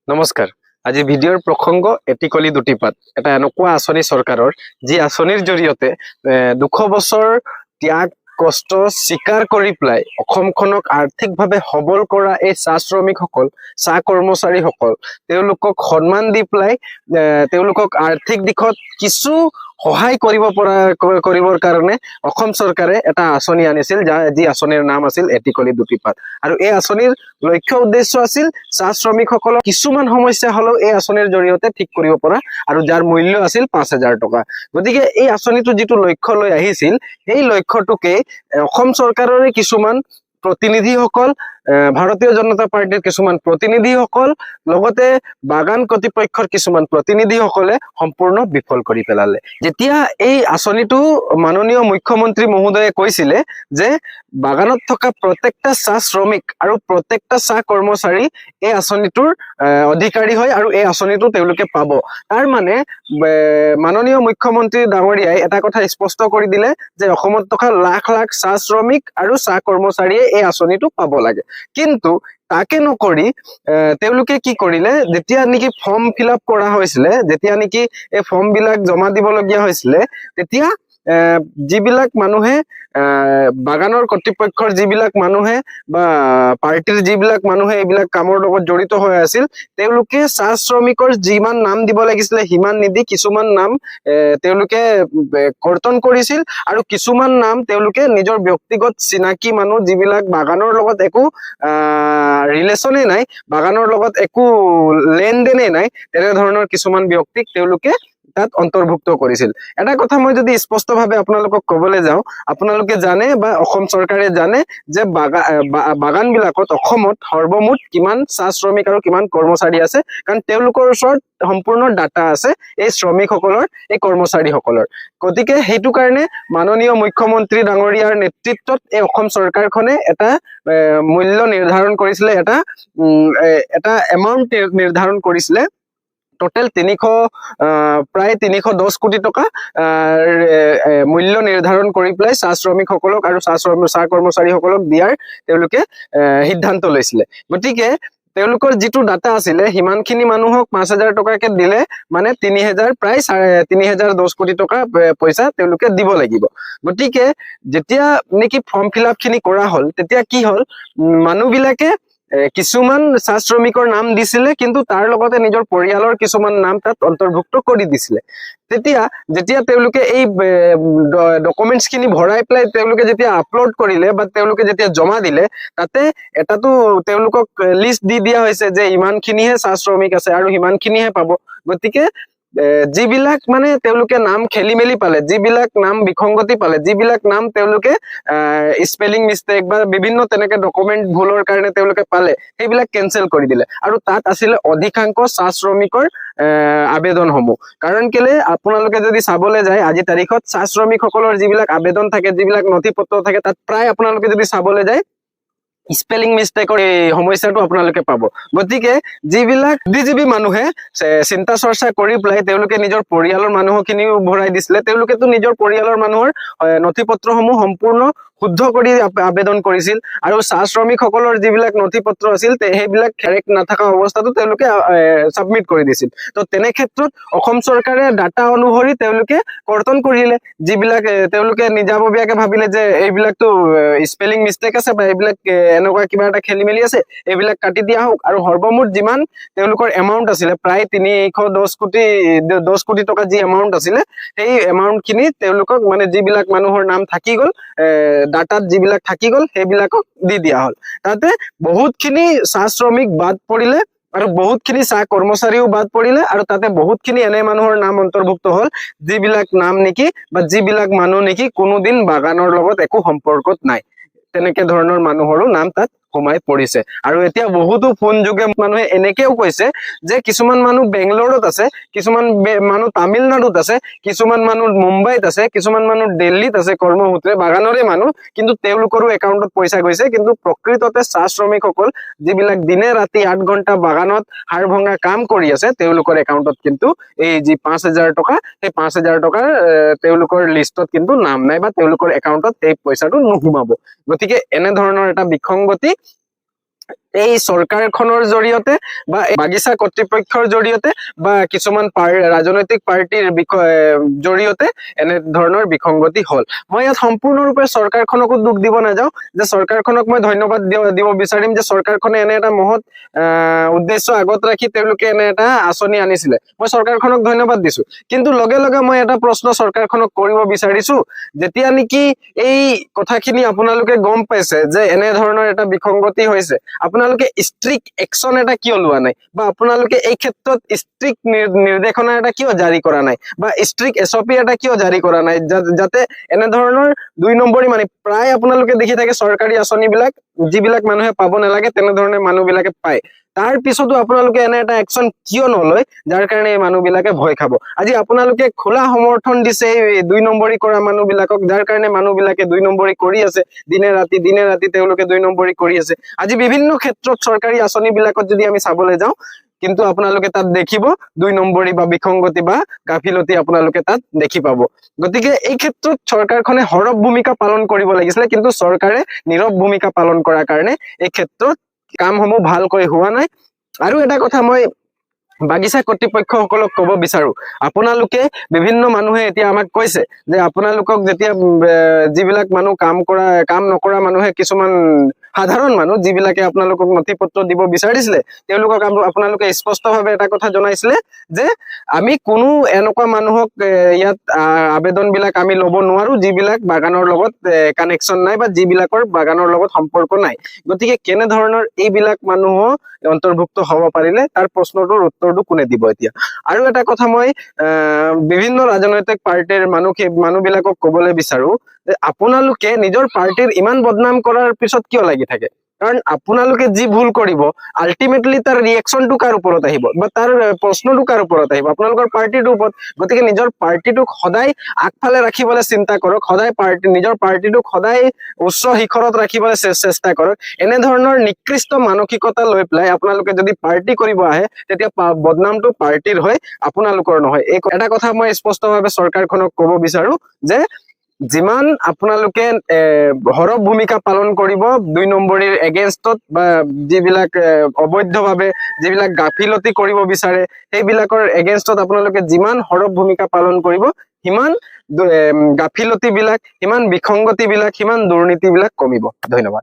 নমস্কাৰ। আজি ভিডিঅ'ৰ প্ৰসংগ এটিকলি দুটিপাত এটা এনেকুৱা আঁচনি চৰকাৰৰ যি আঁচনিৰ জৰিয়তে 200 বছৰ ত্যাগ কষ্ট স্বীকাৰ কৰি পেলাই অসমখনক আৰ্থিকভাৱে সবল কৰা এই চাহ শ্ৰমিকসকল চাহ কৰ্মচাৰীসকল তেওঁলোকক সন্মান দি পেলাই তেওঁলোকক আৰ্থিক দিশত কিছু সহায় কৰিবৰ কাৰণে অসম চৰকাৰে এটা আঁচনি আনিছিল যি আঁচনিৰ নাম আছিল এটিকলি দুটিপাত। আৰু এই আঁচনিৰ লক্ষ্য উদ্দেশ্য আছিল চাহ শ্ৰমিকসকলৰ কিছুমান সমস্যা হলেও এই আঁচনিৰ জৰিয়তে ঠিক কৰিব পৰা, আৰু যাৰ মূল্য আছিল 5,000 টকা। গতিকে এই আঁচনিটো যিটো লক্ষ্য লৈ আহিছিল সেই লক্ষ্যটোকে অসম চৰকাৰৰে কিছুমান প্ৰতিনিধিসকল, ভাৰতীয় জনতা পাৰ্টিৰ কিছুমান প্ৰতিনিধিসকল, লগতে বাগান কৰ্তৃপক্ষৰ কিছুমান প্ৰতিনিধিসকলে সম্পূৰ্ণ বিফল কৰি পেলালে। যেতিয়া এই আঁচনিটো মাননীয় মুখ্যমন্ত্ৰী মহোদয়ে কৈছিলে যে বাগানত থকা প্ৰত্যেকটা চাহ শ্ৰমিক আৰু প্ৰত্যেকটা চাহ কৰ্মচাৰী এই আঁচনিটোৰ অধিকাৰী হয় আৰু এই আঁচনিটো তেওঁলোকে পাব, তাৰ মানে মাননীয় মুখ্যমন্ত্ৰী ডাঙৰীয়াই এটা কথা স্পষ্ট কৰি দিলে যে অসমত থকা লাখ লাখ চাহ শ্ৰমিক আৰু চাহ কৰ্মচাৰীয়ে এই আঁচনিটো পাব লাগে। কিন্তু তাকে নকৰি তেওঁলোকে কি কৰিলে, যেতিয়া নেকি ফৰ্ম ফিল আপ কৰা হৈছিলে, যেতিয়া নেকি এই ফৰ্ম বিলাক জমা দিবলগীয়া হৈছিলে, তেতিয়া যিবিলাক মানুহে বাগানৰ কৰ্তৃপক্ষৰ যিবিলাক মানুহে বা পাৰ্টিৰ যিবিলাক মানুহে এইবিলাক কামৰ লগত জড়িত হৈ আছিল, তেওঁলোকে চাহ শ্ৰমিকৰ যিমান নাম দিব লাগিছিলে সিমান নিদি কিছুমান নাম তেওঁলোকে কৰ্তন কৰিছিল, আৰু কিছুমান নাম তেওঁলোকে নিজৰ ব্যক্তিগত চিনাকি মানুহ যিবিলাক বাগানৰ লগত একো ৰিলেশ্যনে নাই, বাগানৰ লগত একো লেনদেনে নাই, তেনেধৰণৰ কিছুমান ব্যক্তিক তেওঁলোকে তাত অন্তৰ্ভুক্ত কৰিছিল। এটা কথা মই যদি স্পষ্টভাৱে আপোনালোকক কবলৈ যাওঁ, আপোনালোকে জানে বা অসম চৰকাৰে জানে যে বাগান বিলাকত অসমত সৰ্বমুঠ কিমান চাহ শ্ৰমিক আৰু কিমান কৰ্মচাৰী আছে, কাৰণ তেওঁলোকৰ ওচৰত সম্পূৰ্ণ ডাটা আছে এই শ্ৰমিকসকলৰ, এই কৰ্মচাৰীসকলৰ। গতিকে সেইটো কাৰণে মাননীয় মুখ্যমন্ত্ৰী ডাঙৰীয়াৰ নেতৃত্বত এই অসম চৰকাৰখনে এটা মূল্য নিৰ্ধাৰণ কৰিছিলে, এটা এমাউণ্ট নিৰ্ধাৰণ কৰিছিলে। টোটেল প্ৰায় 310 কোটি টকা মূল্য নিৰ্ধাৰণ কৰি পেলাই চাহ শ্ৰমিকসকলক আৰু চাহ কৰ্মচাৰীসকলক দিয়াৰ তেওঁলোকে সিদ্ধান্ত লৈছিলে। গতিকে তেওঁলোকৰ যিটো ডাটা আছিলে সিমানখিনি মানুহক 5,000 টকাকে দিলে মানে প্ৰায় 3,010 কোটি টকা পইচা তেওঁলোকে দিব লাগিব। গতিকে যেতিয়া নেকি ফৰ্ম ফিল আপ খিনি কৰা হল, তেতিয়া কি হল, মানুহবিলাকে কিছুমান চাহ শ্ৰমিকৰ নাম দিছিলে, কিন্তু তাৰ লগতে নিজৰ পৰিয়ালৰ কিছুমান নাম তাত অন্তৰ্ভুক্ত কৰি দিছিলে। যেতিয়া তেওঁলোকে এই ডকুমেন্টছ খিনি ভৰাই পেলাই তেওঁলোকে যেতিয়া আপলোড কৰিলে বা তেওঁলোকে যেতিয়া জমা দিলে, তাতে এটাতো তেওঁলোকক লিষ্ট দি দিয়া হৈছে যে ইমানখিনিহে চাহ শ্ৰমিক আছে আৰু সিমানখিনিহে পাব। গতিকে যিবিলাক মানে তেওঁলোকে নাম খেলি মেলি পালে, যিবিলাক নাম বিসংগতি পালে, যিবিলাক নাম তেওঁলোকে স্পেলিং মিষ্টেক বা বিভিন্ন তেনেকে ডকুমেন্ট ভুলৰ কাৰণে তেওঁলোকে পালে, সেইবিলাক কেনচেল কৰি দিলে। আৰু তাত আছিলে অধিকাংশ চাহ শ্ৰমিকৰ আবেদনসমূহ। কাৰণ কেলে, আপোনালোকে যদি চাবলৈ যায় আজি তাৰিখত চাহ শ্ৰমিকসকলৰ যিবিলাক আবেদন থাকে, যিবিলাক নথি পত্ৰ থাকে, তাত প্ৰায় আপোনালোকে যদি চাবলৈ যায় স্পেলিং মিষ্টেকৰ এই সমস্যাটো আপোনালোকে পাব। গতিকে যিবিলাক বুদ্ধিজীৱী মানুহে চিন্তা চৰ্চা কৰি পেলাই তেওঁলোকে নিজৰ পৰিয়ালৰ মানুহখিনিও ভৰাই দিছিলে, তেওঁলোকেতো নিজৰ পৰিয়ালৰ মানুহৰ নথি পত্ৰসমূহ সম্পূৰ্ণ শুদ্ধ কৰি আবেদন কৰিছিল, আৰু চাহ শ্ৰমিকসকলৰ যিবিলাক নথি পত্ৰ আছিল সেইবিলাক কাৰেক্ট নাথাকা অৱস্থাতো তেওঁলোকে সাবমিট কৰি দিছিল। তো তেনে ক্ষেত্ৰত অসম চৰকাৰে ডাটা অনুসৰি তেওঁলোকে কৰ্তন কৰিলে, যিবিলাক তেওঁলোকে নিজাববীয়াকে ভাবিলে যে এইবিলাকতো স্পেলিং মিষ্টেক আছে বা এইবিলাক এনেকুৱা কিবা এটা খেলি মেলি আছে, এইবিলাক কাটি দিয়া হওক, আৰু সৰ্বমুঠ যিমান তেওঁলোকৰ এমাউণ্ট আছিলে প্ৰায় 310 কোটি টকা যি এমাউণ্ট আছিলে, সেই এমাউণ্ট খিনি তেওঁলোকক মানে যিবিলাক মানুহৰ নাম থাকি গল ডাটাত, যিবিলাক থাকি গল সেইবিলাকক দি দিয়া হল। তাতে বহুতখিনি চাহ শ্ৰমিক বাদ পৰিলে আৰু বহুতখিনি চাহ কৰ্মচাৰীও বাদ পৰিলে, আৰু তাতে বহুতখিনি এনে মানুহৰ নাম অন্তৰ্ভুক্ত হল যিবিলাক নাম নেকি বা যিবিলাক মানুহ নেকি কোনোদিন বাগানৰ লগত একো সম্পৰ্কত নাই, তেনেকে ধৰণৰ মানুহৰো নাম তাত সোমাই পৰিছে। আৰু এতিয়া বহুতো ফোন যোগে মানুহে এনেকেও কৈছে যে কিছুমান মানুহ বেংগলোৰত আছে, কিছুমান মানুহ তামিলনাডুত আছে, কিছুমান মানুহ মুম্বাইত আছে, কিছুমান মানুহ দিল্লীত আছে কৰ্মসূত্ৰে, বাগানৰে মানুহ, কিন্তু তেওঁলোকৰো একাউণ্টত পইচা গৈছে। কিন্তু প্ৰকৃততে চাহ শ্ৰমিকসকল যিবিলাক দিনে ৰাতি 8 ঘণ্টা বাগানত হাড় ভঙা কাম কৰি আছে, তেওঁলোকৰ একাউণ্টত কিন্তু এই যি 5,000 টকা, সেই 5,000 টকাৰ তেওঁলোকৰ লিষ্টত কিন্তু নাম নাই বা তেওঁলোকৰ একাউণ্টত এই পইচাটো নোসোমাব। গতিকে এনেধৰণৰ এটা বিসংগতি এই চৰকাৰখনৰ জৰিয়তে বা বাগিচা কৰ্তৃপক্ষৰ জৰিয়তে বা কিছুমান ৰাজনৈতিক পাৰ্টিৰ জৰিয়তে এনে ধৰণৰ বিসংগতি হল। মই ইয়াত সম্পূৰ্ণৰূপে চৰকাৰখনকো দুখ দিব নাযাওঁ, যে চৰকাৰখনক মই ধন্যবাদ দিব বিচাৰিম যে চৰকাৰখনে এনে এটা মহৎ উদ্দেশ্য আগত ৰাখি তেওঁলোকে এনে এটা আঁচনি আনিছিলে, মই চৰকাৰখনক ধন্যবাদ দিছো। কিন্তু লগে লগে মই এটা প্ৰশ্ন চৰকাৰখনক কৰিব বিচাৰিছো, যেতিয়া নেকি এই কথাখিনি আপোনালোকে গম পাইছে যে এনে ধৰণৰ এটা বিসংগতি হৈছে, আপোনালোকে ষ্ট্ৰিক্ট একচন এটা কিয় লোৱা নাই, বা আপোনালোকে এই ক্ষেত্ৰত ষ্ট্ৰিক্ট নিৰ্দেশনা এটা কিয় জাৰি কৰা নাই, বা ষ্ট্ৰিক্ট SOP এটা কিয় জাৰি কৰা নাই, যাতে এনেধৰণৰ 2 নম্বৰী মানে প্ৰায় আপোনালোকে দেখি থাকে চৰকাৰী আঁচনিবিলাক যিবিলাক মানুহে পাব নালাগে তেনেধৰণে মানুহবিলাকে পায়। তাৰ পিছতো আপোনালোকে এনে এটা একচন কিয় নলয় যাৰ কাৰণে এই মানুহবিলাকে ভয় খাব। আজি আপোনালোকে খোলা সমৰ্থন দিছে এই 2 নম্বৰী কৰা মানুহবিলাকক, যাৰ কাৰণে মানুহবিলাকে 2 নম্বৰী কৰি আছে, দিনে ৰাতি তেওঁলোকে 2 নম্বৰী কৰি আছে। আজি বিভিন্ন ক্ষেত্ৰত চৰকাৰী আঁচনিবিলাকত যদি আমি চাবলৈ যাওঁ, কিন্তু আপোনালোকে তাত দেখিব 2 নম্বৰী বা বিসংগতি বা গাফিলতি আপোনালোকে তাত দেখি পাব। গতিকে এই ক্ষেত্ৰত চৰকাৰখনে সৰব ভূমিকা পালন কৰিব লাগিছিলে, কিন্তু চৰকাৰে নীৰৱ ভূমিকা পালন কৰাৰ কাৰণে এই ক্ষেত্ৰত কামসমূহ ভালকৈ হোৱা নাই। আৰু এটা কথা মই বাগিচা কৰ্তৃপক্ষসকলক ক'ব বিচাৰো, আপোনালোকে বিভিন্ন মানুহে এতিয়া আমাক কৈছে যে আপোনালোকক যেতিয়া যিবিলাক মানুহ কাম নকৰা মানুহে, কিছুমান সাধাৰণ মানুহ যিবিলাকে আপোনালোকক নথি পত্ৰ দিব বিচাৰিছিলে, তেওঁলোকক আপোনালোকে স্পষ্টভাৱে এটা কথা জনাইছিলে যে আমি কোনো এনেকুৱা মানুহক ইয়াত আবেদনবিলাক আমি ল'ব নোৱাৰো যিবিলাক বাগানৰ লগত কানেকশ্যন নাই বা যিবিলাকৰ বাগানৰ লগত সম্পৰ্ক নাই। গতিকে কেনেধৰণৰ এইবিলাক মানুহ অন্তৰ্ভুক্ত হ'ব পাৰিলে তাৰ প্ৰশ্নটোৰ উত্তৰটো কোনে দিব এতিয়া। আৰু এটা কথা মই বিভিন্ন ৰাজনৈতিক পাৰ্টিৰ মানুহবিলাকক ক'বলৈ বিচাৰো যে আপোনালোকে নিজৰ পাৰ্টিৰ ইমান বদনাম কৰাৰ পিছত কিয় লাগি থাকে? কাৰণ আপোনালোকে যি ভুল কৰিব আল্টিমেটলি তাৰ ৰিয়েকশ্যনটো কাৰ ওপৰত আহিব বা তাৰ প্ৰশ্নটো কাৰ ওপৰত আহিব? আপোনালোকৰ পাৰ্টিটোৰ ওপৰত। গতিকে নিজৰ পাৰ্টিটোক সদায় আগফালে ৰাখিবলৈ চিন্তা কৰক, সদায় নিজৰ পাৰ্টিটোক সদায় উচ্চ শিখৰত ৰাখিবলৈ চেষ্টা কৰক। এনেধৰণৰ নিকৃষ্ট মানসিকতা লৈ পেলাই আপোনালোকে যদি পাৰ্টি কৰিব আহে, তেতিয়া বদনামটো পাৰ্টিৰ হয়, আপোনালোকৰ নহয়। এই এটা কথা মই স্পষ্টভাৱে চৰকাৰখনক ক'ব বিচাৰো যে যিমান আপোনালোকে সৰব ভূমিকা পালন কৰিব 2 নম্বৰীৰ এগেইনষ্টত বা যিবিলাক অবৈধভাৱে যিবিলাক গাফিলতি কৰিব বিচাৰে সেইবিলাকৰ এগেইনষ্টত আপোনালোকে যিমান সৰব ভূমিকা পালন কৰিব, সিমান গাফিলতিবিলাক, সিমান বিসংগতিবিলাক, সিমান দুৰ্নীতিবিলাক কমিব। ধন্যবাদ।